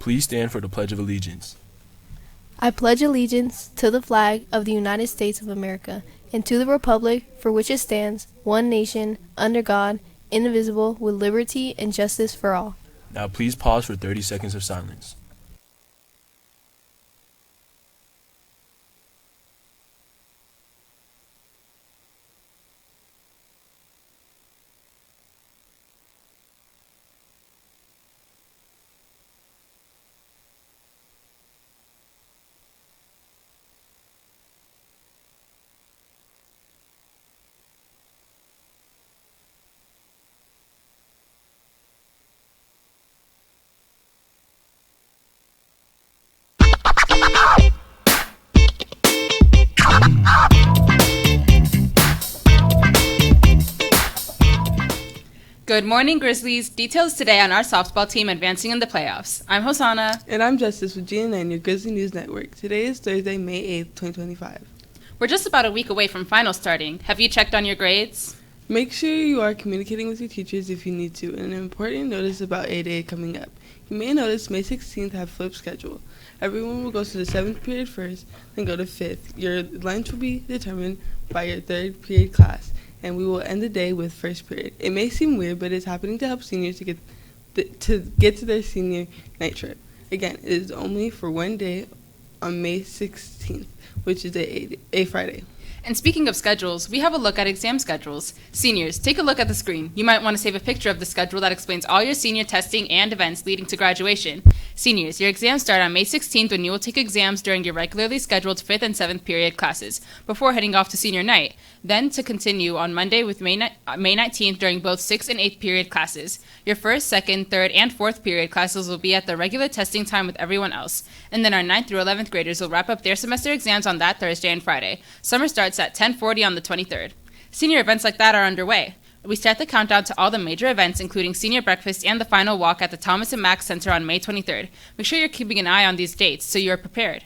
Please stand for the Pledge of Allegiance. I pledge allegiance to the flag of the United States of America and to the republic for which it stands, one nation, under God, indivisible, with liberty and justice for all. Now please pause for 30 seconds of silence. Good morning, Grizzlies. Details today on our softball team advancing in the playoffs. I'm Hosanna. And I'm Justice with GNN, your Grizzly News Network. Today is Thursday, May 8th, 2025. We're just about a week away from finals starting. Have you checked on your grades? Make sure you are communicating with your teachers if you need to. And an important notice about A-Day coming up. You may notice May 16th have flipped schedule. Everyone will go to the 7th period first, then go to 5th. Your lunch will be determined by your 3rd period class, and we will end the day with first period. It may seem weird, but it's happening to help seniors to get to their senior night trip. Again, it is only for one day on May 16th, which is a Friday. And speaking of schedules, we have a look at exam schedules. Seniors, take a look at the screen. You might want to save a picture of the schedule that explains all your senior testing and events leading to graduation. Seniors, your exams start on May 16th when you will take exams during your regularly scheduled 5th and 7th period classes, before heading off to senior night. Then to continue on Monday with May 19th during both 6th and 8th period classes. Your 1st, 2nd, 3rd, and 4th period classes will be at the regular testing time with everyone else. And then our 9th through 11th graders will wrap up their semester exams on that Thursday and Friday. Summer starts at 10:40 on the 23rd. Senior events like that are underway. We start the countdown to all the major events, including senior breakfast and the final walk at the Thomas & Mack Center on May 23rd. Make sure you're keeping an eye on these dates so you're prepared.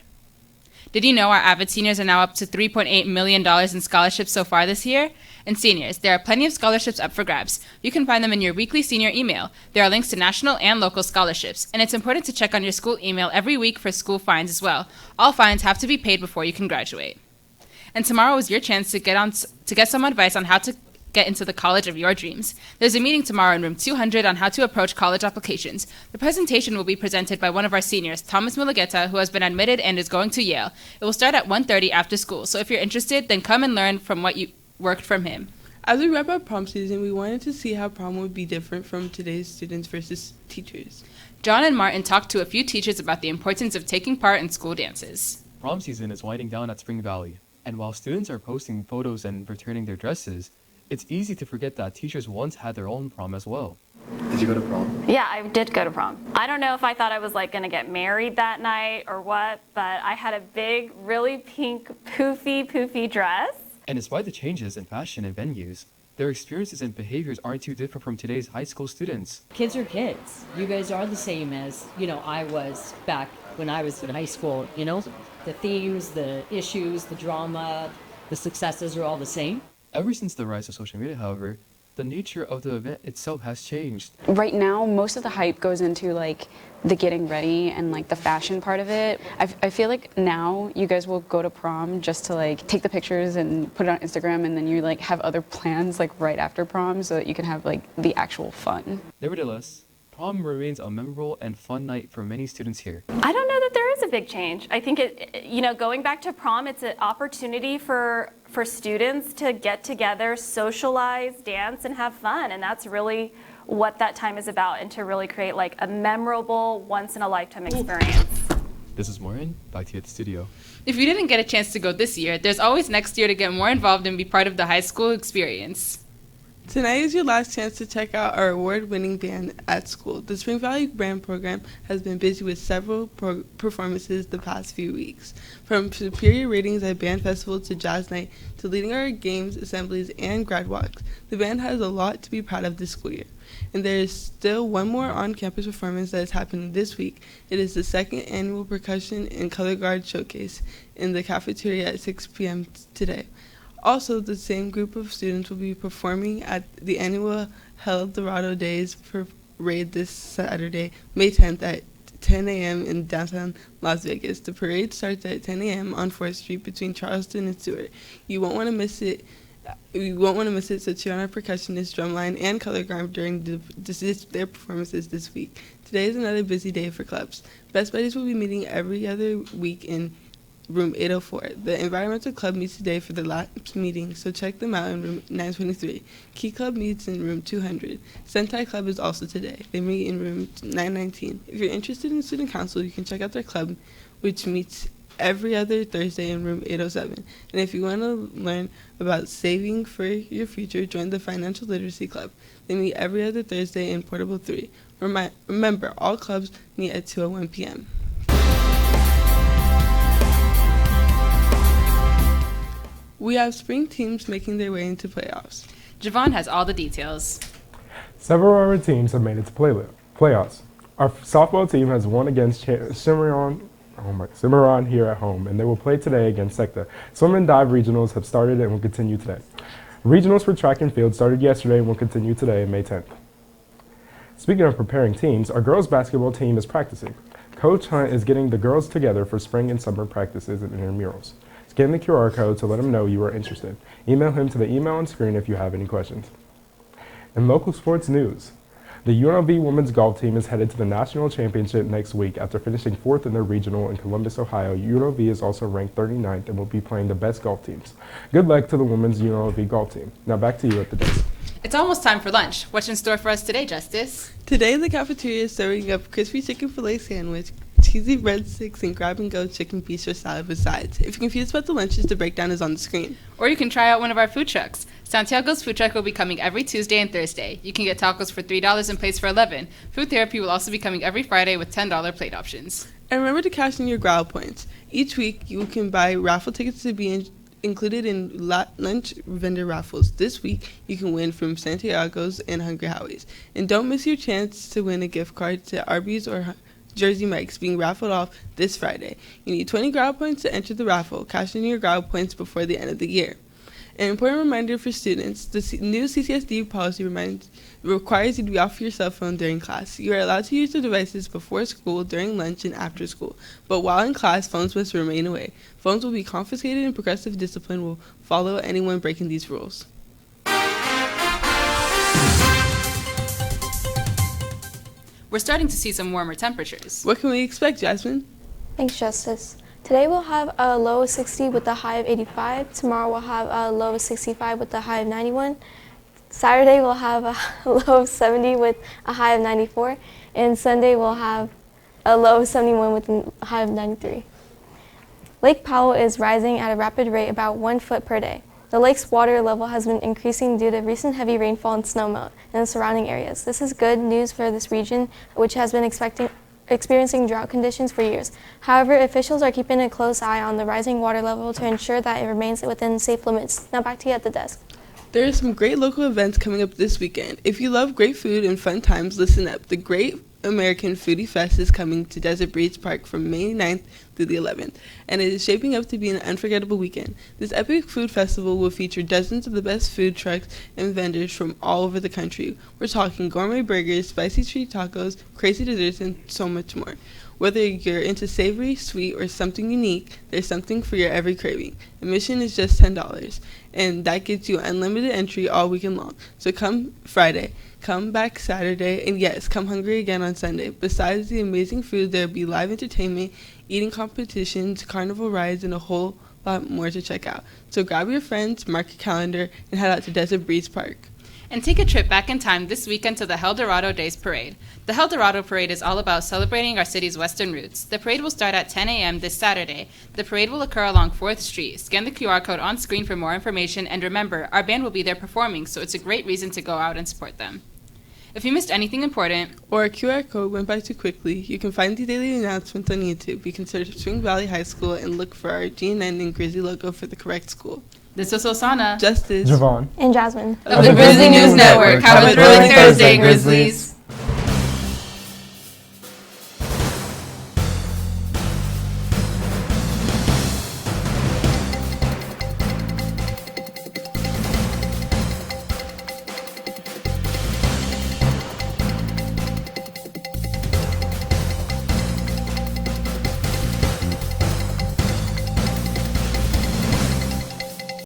Did you know our Avid seniors are now up to $3.8 million in scholarships so far this year? And seniors, there are plenty of scholarships up for grabs. You can find them in your weekly senior email. There are links to national and local scholarships. And it's important to check on your school email every week for school fines as well. All fines have to be paid before you can graduate. And tomorrow is your chance to get some advice on how to get into the college of your dreams. There's a meeting tomorrow in room 200 on how to approach college applications. The presentation will be presented by one of our seniors, Thomas Mulugeta, who has been admitted and is going to Yale. It will start at 1:30 after school, so if you're interested, then come and learn from what you worked from him. As we wrap up prom season, we wanted to see how prom would be different from today's students versus teachers. John and Martin talked to a few teachers about the importance of taking part in school dances. Prom season is winding down at Spring Valley, and while students are posting photos and returning their dresses, it's easy to forget that teachers once had their own prom as well. Did you go to prom? Yeah, I did go to prom. I don't know if I thought I was going to get married that night or what, but I had a big, really pink, poofy dress. And despite the changes in fashion and venues, their experiences and behaviors aren't too different from today's high school students. Kids are kids. You guys are the same as, I was back when I was in high school, The themes, the issues, the drama, the successes are all the same. Ever since the rise of social media, however, the nature of the event itself has changed. Right now, most of the hype goes into the getting ready and the fashion part of it. I feel like now you guys will go to prom just to take the pictures and put it on Instagram, and then you have other plans right after prom so that you can have the actual fun. Nevertheless, prom remains a memorable and fun night for many students here. I don't know that there is a big change. I think going back to prom, it's an opportunity for students to get together, socialize, dance, and have fun. And that's really what that time is about, and to really create a memorable, once-in-a-lifetime experience. This is Maureen, back to you at the studio. If you didn't get a chance to go this year, there's always next year to get more involved and be part of the high school experience. Tonight is your last chance to check out our award-winning band at school. The Spring Valley Band Program has been busy with several performances the past few weeks. From superior ratings at band festivals to jazz night to leading our games, assemblies, and grad walks, the band has a lot to be proud of this school year. And there is still one more on-campus performance that is happening this week. It is the second annual Percussion and Color Guard Showcase in the cafeteria at 6 p.m. today. Also, the same group of students will be performing at the annual El Dorado Days parade this Saturday, May 10th at 10 a.m. in downtown Las Vegas. The parade starts at 10 a.m. on 4th Street between Charleston and Stewart. You won't want to miss it. So tune on our percussionist, drumline, and color guard during their performances this week. Today is another busy day for clubs. Best Buddies will be meeting every other week in room 804. The Environmental Club meets today for the last meeting, so check them out in room 923. Key Club meets in room 200. Sentai Club is also today. They meet in room 919. If you're interested in student council, you can check out their club, which meets every other Thursday in room 807. And if you want to learn about saving for your future, join the Financial Literacy Club. They meet every other Thursday in Portable 3. Remember, all clubs meet at 2:01 p.m. We have spring teams making their way into playoffs. Javon has all the details. Several of our teams have made it to playoffs. Our softball team has won against Cimarron here at home, and they will play today against Secta. Swim and dive regionals have started and will continue today. Regionals for track and field started yesterday and will continue today, May 10th. Speaking of preparing teams, our girls basketball team is practicing. Coach Hunt is getting the girls together for spring and summer practices and intramurals. Scan the QR code to let him know you are interested. Email him to the email on screen if you have any questions. In local sports news, the UNLV women's golf team is headed to the national championship next week after finishing 4th in their regional in Columbus, Ohio. UNLV is also ranked 39th and will be playing the best golf teams. Good luck to the women's UNLV golf team. Now back to you at the desk. It's almost time for lunch. What's in store for us today, Justice? Today, the cafeteria is serving up crispy chicken filet sandwich, cheesy breadsticks, and grab-and-go chicken bistro salad with sides. If you're confused about the lunches, the breakdown is on the screen. Or you can try out one of our food trucks. Santiago's food truck will be coming every Tuesday and Thursday. You can get tacos for $3 and plates for $11. Food therapy will also be coming every Friday with $10 plate options. And remember to cash in your growl points. Each week, you can buy raffle tickets to be included in lunch vendor raffles. This week, you can win from Santiago's and Hungry Howie's. And don't miss your chance to win a gift card to Arby's or Jersey Mike's being raffled off this Friday. You need 20 growl points to enter the raffle. Cash in your growl points before the end of the year. An important reminder for students, the new CCSD policy requires you to be off your cell phone during class. You are allowed to use the devices before school, during lunch, and after school. But while in class, phones must remain away. Phones will be confiscated and progressive discipline will follow anyone breaking these rules. We're starting to see some warmer temperatures. What can we expect, Jasmine? Thanks, Justice. Today we'll have a low of 60 with a high of 85. Tomorrow we'll have a low of 65 with a high of 91. Saturday we'll have a low of 70 with a high of 94. And Sunday we'll have a low of 71 with a high of 93. Lake Powell is rising at a rapid rate, about 1 foot per day. The lake's water level has been increasing due to recent heavy rainfall and snowmelt in the surrounding areas. This is good news for this region, which has been experiencing drought conditions for years. However, officials are keeping a close eye on the rising water level to ensure that it remains within safe limits. Now back to you at the desk. There are some great local events coming up this weekend. If you love great food and fun times, listen up. The Great American Foodie Fest is coming to Desert Breeze Park from May 9th through the 11th, and it is shaping up to be an unforgettable weekend. This epic food festival will feature dozens of the best food trucks and vendors from all over the country. We're talking gourmet burgers, spicy street tacos, crazy desserts, and so much more. Whether you're into savory, sweet, or something unique, there's something for your every craving. Admission is just $10, and that gets you unlimited entry all weekend long. So come Friday, come back Saturday, and yes, come hungry again on Sunday. Besides the amazing food, there'll be live entertainment, eating competitions, carnival rides, and a whole lot more to check out. So grab your friends, mark your calendar, and head out to Desert Breeze Park. And take a trip back in time this weekend to the El Dorado Days Parade. The El Dorado Parade is all about celebrating our city's western roots. The parade will start at 10 a.m. this Saturday. The parade will occur along 4th Street. Scan the QR code on screen for more information, and remember, our band will be there performing, so it's a great reason to go out and support them. If you missed anything important, or a QR code went by too quickly, you can find the daily announcements on YouTube. You can search Spring Valley High School and look for our GNN and Grizzly logo for the correct school. This is Osana, Justice, Javon, And Jasmine. of the Grizzly News Network. Have a thrilling Thursday, Grizzlies.